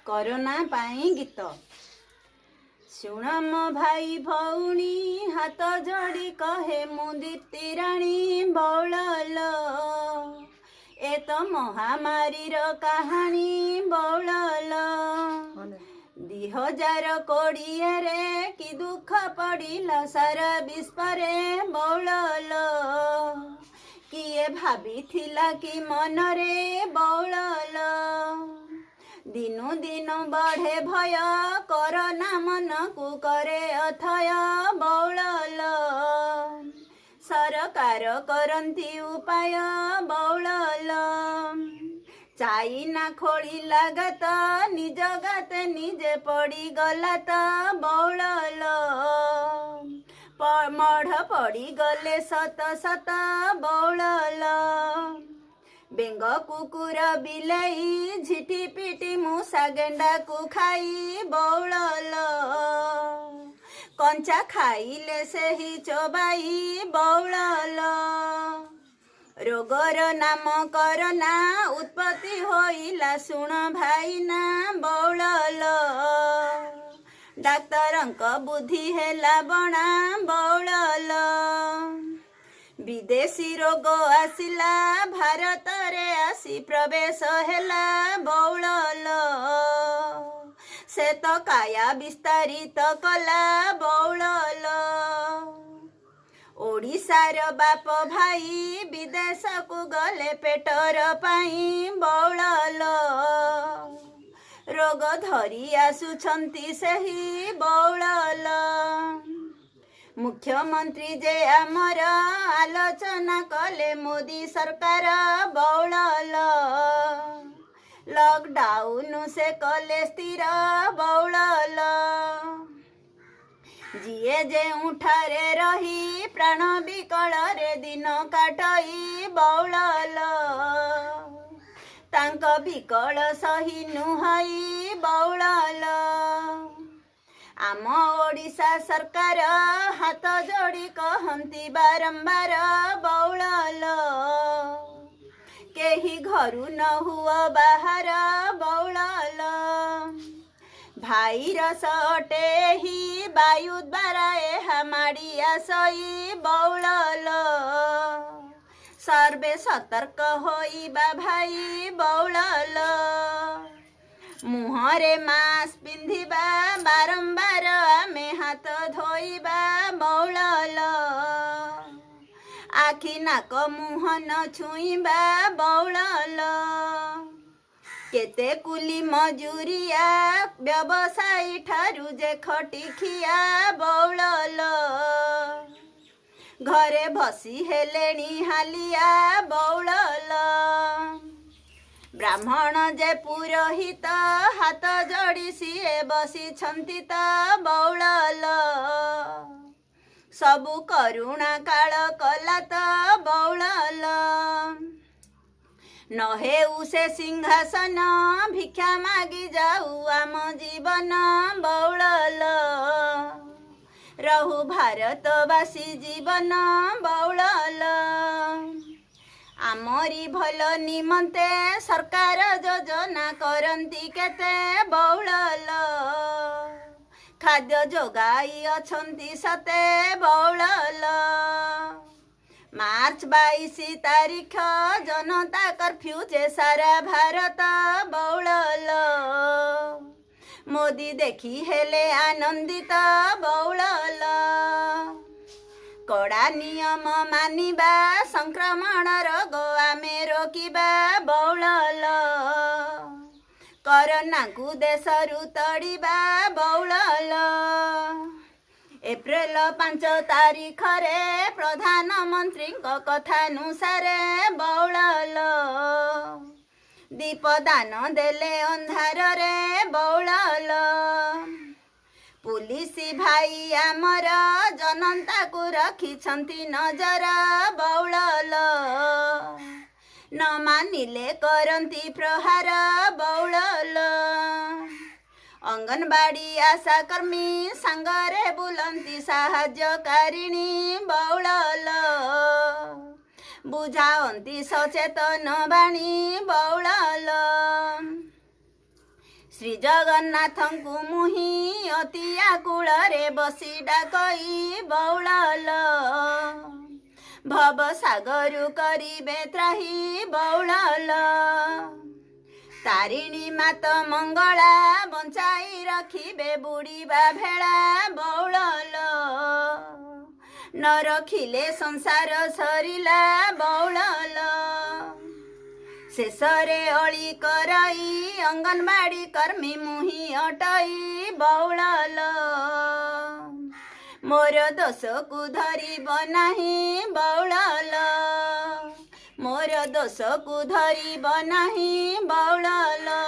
corona पाई गीत शुण मो भाई भौणी हाथ जोड़ी कहे मु दीप्ति राणी बौलल ए तो महामारी रो कहानी बौलल 2020 रे कि दुख पड़िला सारा विश्वरे बौलल किए भाविथिला कि मनरे बौलल दिनु दिनु बढ़े भय कोरोना मन को करे अथय बौलल सरकार करंती उपाय बौलल चाइना खोली लागत निज गाते निजे पड़ी गला त बौलल मढ़ पड़ी गले सत सत बौलल बेंग कुकुर बिलाई झिटी पिटी मूसा गेंडा को खाई बौलल कंचा खाइले से ही चोबाई बौलल रोगर नाम कोरोना उत्पत्ति होइला शुण भाईना बौलल डाक्तरंक बुद्धि हेला बणा बौलल विदेशी रोग आसिला भारत रे आसी प्रवेश हेला बौलल से तो काया विस्तारित कला बौलल ओडिशार बाप भाई विदेश को गले पेटर पाई बौलल रोग धरी आसुछंती सही बौलल मुख्यमंत्री जे आमर आलोचना कले मोदी सरकार बौलल लॉकडाउन से कले स्थिर बौलल जिए जे उठारे रही प्राण विकल रे दिन काटई बौलल तांक विकल सही नुहई बौलल आम ओडिशा सरकार हाथ जोड़ी कहंती बारंबार बौलल केही घरू न हुआ बाहर बौलल भाइरस अटे ही वायु द्वारा एहा माड़ी आसई बौलल सर्वे सतर्क होइबा भाई बौलल मुहरे मास्क पिंधिबा बारंबार आमे हाथ धोइबा बौलल आखि नाक मुह न छुइबा बौलल केते कुली मजूरिया व्यवसायी ठारू जे खटी खिया बौलल घरे बसी हेलेनी हालिया बौलल ब्राह्मण जे पुरोहित हाथ जोड़ी सिए बसी छंती त बौलल सबु करुणा काल कला त बौलल न हेउ से सिंहासन भिक्षा मागी जाऊ आम जीवन बौलल रहु भारतवासी जीवन बौलल आमरी भल निमंते सरकार योजना करंती केते बौलल खाद्य जोगाई अछंती सते बौलल मार्च 22 तारीख जनता कर्फ्यू जे सारा भारत बौलल मोदी देखी हेले आनंदित बौलल कड़ा नियम मानिबा संक्रमण रोग आमे रोकिबा बौलल कोरोना को देशरू तड़िबा बौलल एप्रिल 5 तारीख रे प्रधानमंत्री कथानुसार बौलल दीपदान देले अंधार रे बौलल पुलिस भाई आमर जनता को रखिछंती नजर बौलल न मानिले करंती प्रहार बौलल अंगनबाड़ी आशा कर्मी सांगरे बुलंती साहाय्यकारिणी बौलल बुझाओंती सचेतन बाणी बौलल ଶ୍ରୀ ଜଗନ୍ନାଥଙ୍କୁ ମୁହିଁ ଅତି ଆକୁଳରେ ବସି ଡାକଇ ବଉଳଲ ଭବ ସାଗରୁ କରିବେ ତ୍ରାହି ବଉଳଲ ତାରିଣୀ ମାତ ମଙ୍ଗଳା ବଞ୍ଚାଇ ରଖିବେ ବୁଡ଼ିବା ଭେଳା ବଉଳଲ ନ ରଖିଲେ ସଂସାର ସରିଲା ବଉଳଲ ଶେଷରେ ଅଳି କରଇ ଅଙ୍ଗନବାଡ଼ି କର୍ମୀ ମୁହିଁ ଅଟଇ ବଉଳଲ ମୋର ଦୋଷକୁ ଧରିବ ନାହିଁ ବଉଳଲ ମୋର ଦୋଷକୁ ଧରିବ ନାହିଁ ବଉଳଲ